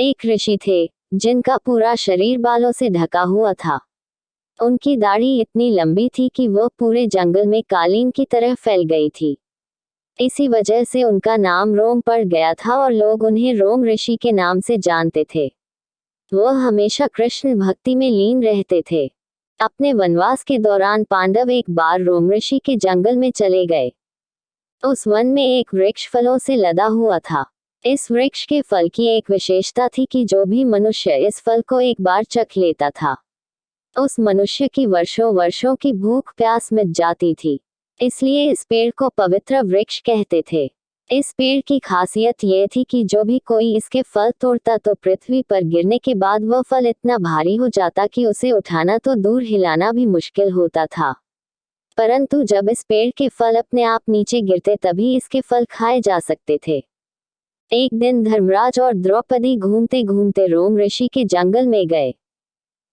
एक ऋषि थे जिनका पूरा शरीर बालों से ढका हुआ था। उनकी दाढ़ी इतनी लंबी थी कि वह पूरे जंगल में कालीन की तरह फैल गई थी। इसी वजह से उनका नाम रोम पड़ गया था और लोग उन्हें रोम ऋषि के नाम से जानते थे। वह हमेशा कृष्ण भक्ति में लीन रहते थे। अपने वनवास के दौरान पांडव एक बार रोम ऋषि के जंगल में चले गए। उस वन में एक वृक्ष फलों से लदा हुआ था। इस वृक्ष के फल की एक विशेषता थी कि जो भी मनुष्य इस फल को एक बार चख लेता था, उस मनुष्य की वर्षों वर्षों की भूख प्यास मिट जाती थी। इसलिए इस पेड़ को पवित्र वृक्ष कहते थे। इस पेड़ की खासियत यह थी कि जो भी कोई इसके फल तोड़ता तो पृथ्वी पर गिरने के बाद वह फल इतना भारी हो जाता कि उसे उठाना तो दूर हिलाना भी मुश्किल होता था। परंतु जब इस पेड़ के फल अपने आप नीचे गिरते तभी इसके फल खाए जा सकते थे। एक दिन धर्मराज और द्रौपदी घूमते घूमते रोम ऋषि के जंगल में गए।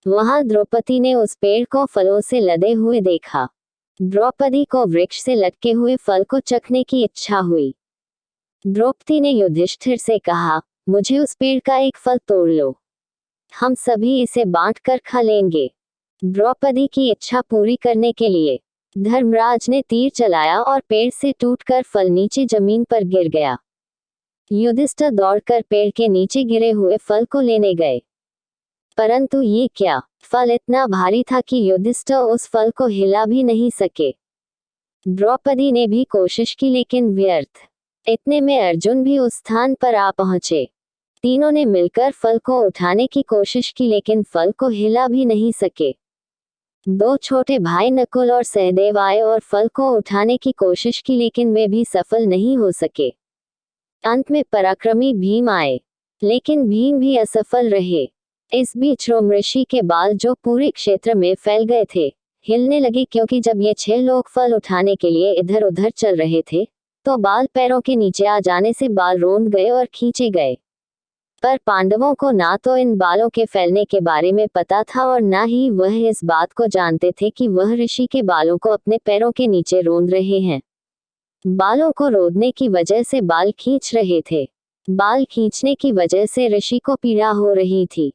वहां द्रौपदी ने उस पेड़ को फलों से लदे हुए देखा। द्रौपदी को वृक्ष से लटके हुए फल को चखने की इच्छा हुई। द्रौपदी ने युधिष्ठिर से कहा, मुझे उस पेड़ का एक फल तोड़ लो, हम सभी इसे बांट कर खा लेंगे। द्रौपदी की इच्छा पूरी करने के लिए धर्मराज ने तीर चलाया और पेड़ से टूटकर फल नीचे जमीन पर गिर गया। युधिष्ठिर दौड़कर पेड़ के नीचे गिरे हुए फल को लेने गए, परंतु ये क्या, फल इतना भारी था कि युधिष्ठिर उस फल को हिला भी नहीं सके। द्रौपदी ने भी कोशिश की लेकिन व्यर्थ। इतने में अर्जुन भी उस स्थान पर आ पहुंचे। तीनों ने मिलकर फल को उठाने की कोशिश की लेकिन फल को हिला भी नहीं सके। दो छोटे भाई नकुल और सहदेव आए और फल को उठाने की कोशिश की लेकिन वे भी सफल नहीं हो सके। अंत में पराक्रमी भीम आए, लेकिन भीम भी असफल रहे। इस बीच रोम ऋषि के बाल जो पूरे क्षेत्र में फैल गए थे, हिलने लगे क्योंकि जब ये 6 लोग फल उठाने के लिए इधर उधर चल रहे थे तो बाल पैरों के नीचे आ जाने से बाल रोंद गए और खींचे गए। पर पांडवों को ना तो इन बालों के फैलने के बारे में पता था और ना ही वह इस बात को जानते थे कि वह ऋषि के बालों को अपने पैरों के नीचे रोंद रहे हैं। बालों को रोदने की वजह से बाल खींच रहे थे। बाल खींचने की वजह से ऋषि को पीड़ा हो रही थी।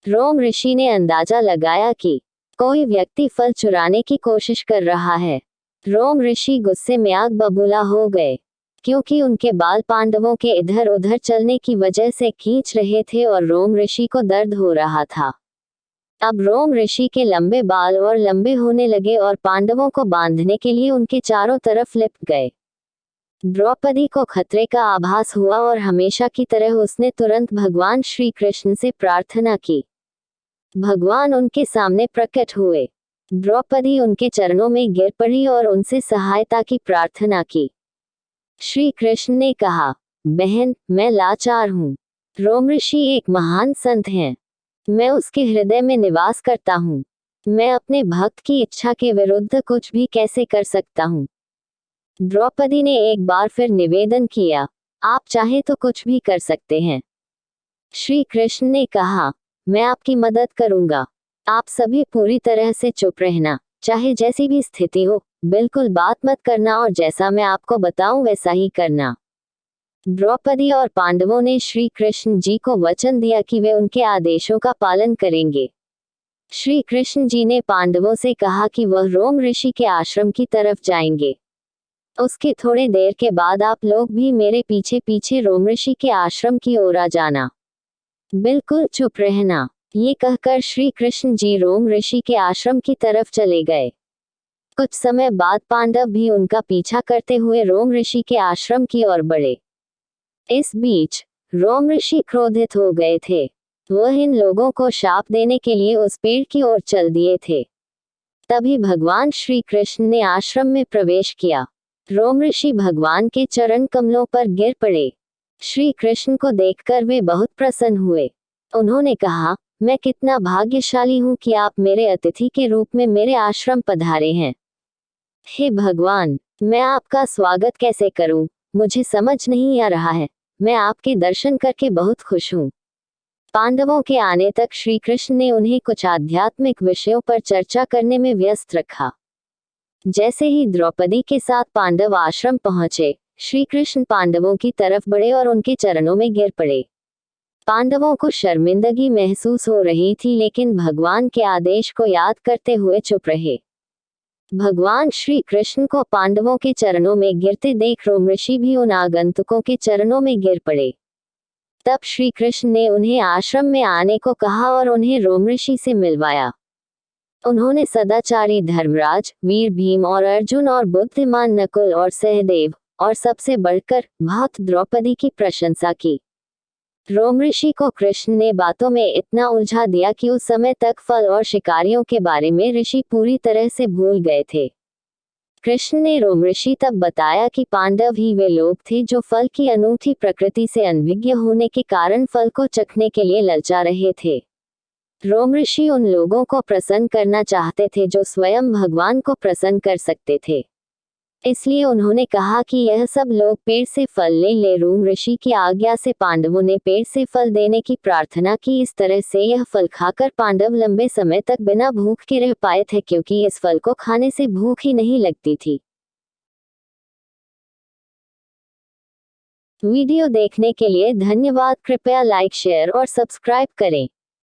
रोम ऋषि ने अंदाजा लगाया कि कोई व्यक्ति फल चुराने की कोशिश कर रहा है। रोम ऋषि गुस्से में आग बबूला हो गए, क्योंकि उनके बाल पांडवों के इधर उधर चलने की वजह से खींच रहे थे और रोम ऋषि को दर्द हो रहा था। अब रोम ऋषि के लंबे बाल और लंबे होने लगे और पांडवों को बांधने के लिए उनके चारों तरफ लिपट गए। द्रौपदी को खतरे का आभास हुआ और हमेशा की तरह उसने तुरंत भगवान श्री कृष्ण से प्रार्थना की। भगवान उनके सामने प्रकट हुए। द्रौपदी उनके चरणों में गिर पड़ी और उनसे सहायता की प्रार्थना की। श्री कृष्ण ने कहा, बहन, मैं लाचार हूँ। रोम ऋषि एक महान संत हैं। मैं उसके हृदय में निवास करता हूँ। मैं अपने भक्त की इच्छा के विरुद्ध कुछ भी कैसे कर सकता हूँ। द्रौपदी ने एक बार फिर निवेदन किया, आप चाहे तो कुछ भी कर सकते हैं। श्री कृष्ण ने कहा, मैं आपकी मदद करूंगा। आप सभी पूरी तरह से चुप रहना, चाहे जैसी भी स्थिति हो, बिल्कुल बात मत करना और जैसा मैं आपको बताऊं वैसा ही करना। द्रौपदी और पांडवों ने श्री कृष्ण जी को वचन दिया कि वे उनके आदेशों का पालन करेंगे। श्री कृष्ण जी ने पांडवों से कहा कि वह रोम ऋषि के आश्रम की तरफ जाएंगे। उसके थोड़े देर के बाद आप लोग भी मेरे पीछे पीछे रोम ऋषि के आश्रम की ओर आ जाना। बिल्कुल चुप रहना। ये कहकर श्री कृष्ण जी रोम ऋषि के आश्रम की तरफ चले गए। कुछ समय बाद पांडव भी उनका पीछा करते हुए रोम ऋषि के आश्रम की ओर बढ़े। इस बीच रोम ऋषि क्रोधित हो गए थे। वह इन लोगों को शाप देने के लिए उस पेड़ की ओर चल दिए थे। तभी भगवान श्री कृष्ण ने आश्रम में प्रवेश किया। रोम ऋषि भगवान के चरण कमलों पर गिर पड़े। श्री कृष्ण को देखकर वे बहुत प्रसन्न हुए। उन्होंने कहा, मैं कितना भाग्यशाली हूँ कि आप मेरे अतिथि के रूप में मेरे आश्रम पधारे हैं। हे भगवान, मैं आपका स्वागत कैसे करूं, मुझे समझ नहीं आ रहा है। मैं आपके दर्शन करके बहुत खुश हूँ। पांडवों के आने तक श्री कृष्ण ने उन्हें कुछ आध्यात्मिक विषयों पर चर्चा करने में व्यस्त रखा। जैसे ही द्रौपदी के साथ पांडव आश्रम पहुंचे, श्री कृष्ण पांडवों की तरफ बढ़े और उनके चरणों में गिर पड़े। पांडवों को शर्मिंदगी महसूस हो रही थी, लेकिन भगवान के आदेश को याद करते हुए चुप रहे। भगवान श्री कृष्ण को पांडवों के चरणों में गिरते देख रोम ऋषि भी उन आगंतुकों के चरणों में गिर पड़े। तब श्री कृष्ण ने उन्हें आश्रम में आने को कहा और उन्हें रोम ऋषि से मिलवाया। उन्होंने सदाचारी धर्मराज, वीर भीम और अर्जुन और बुद्धिमान नकुल और सहदेव और सबसे बढ़कर भक्त द्रौपदी की प्रशंसा की। रोम ऋषि को कृष्ण ने बातों में इतना उलझा दिया कि उस समय तक फल और शिकारियों के बारे में ऋषि पूरी तरह से भूल गए थे। कृष्ण ने रोम ऋषि तब बताया कि पांडव ही वे लोग थे जो फल की अनूठी प्रकृति से अनभिज्ञ होने के कारण फल को चखने के लिए ललचा रहे थे। रोम ऋषि उन लोगों को प्रसन्न करना चाहते थे जो स्वयं भगवान को प्रसन्न कर सकते थे। इसलिए उन्होंने कहा कि यह सब लोग पेड़ से फल ले। रोम ऋषि की आज्ञा से पांडवों ने पेड़ से फल देने की प्रार्थना की। इस तरह से यह फल खाकर पांडव लंबे समय तक बिना भूख के रह पाए थे, क्योंकि इस फल को खाने से भूख ही नहीं लगती थी। वीडियो देखने के लिए धन्यवाद। कृपया लाइक, शेयर और सब्सक्राइब करें।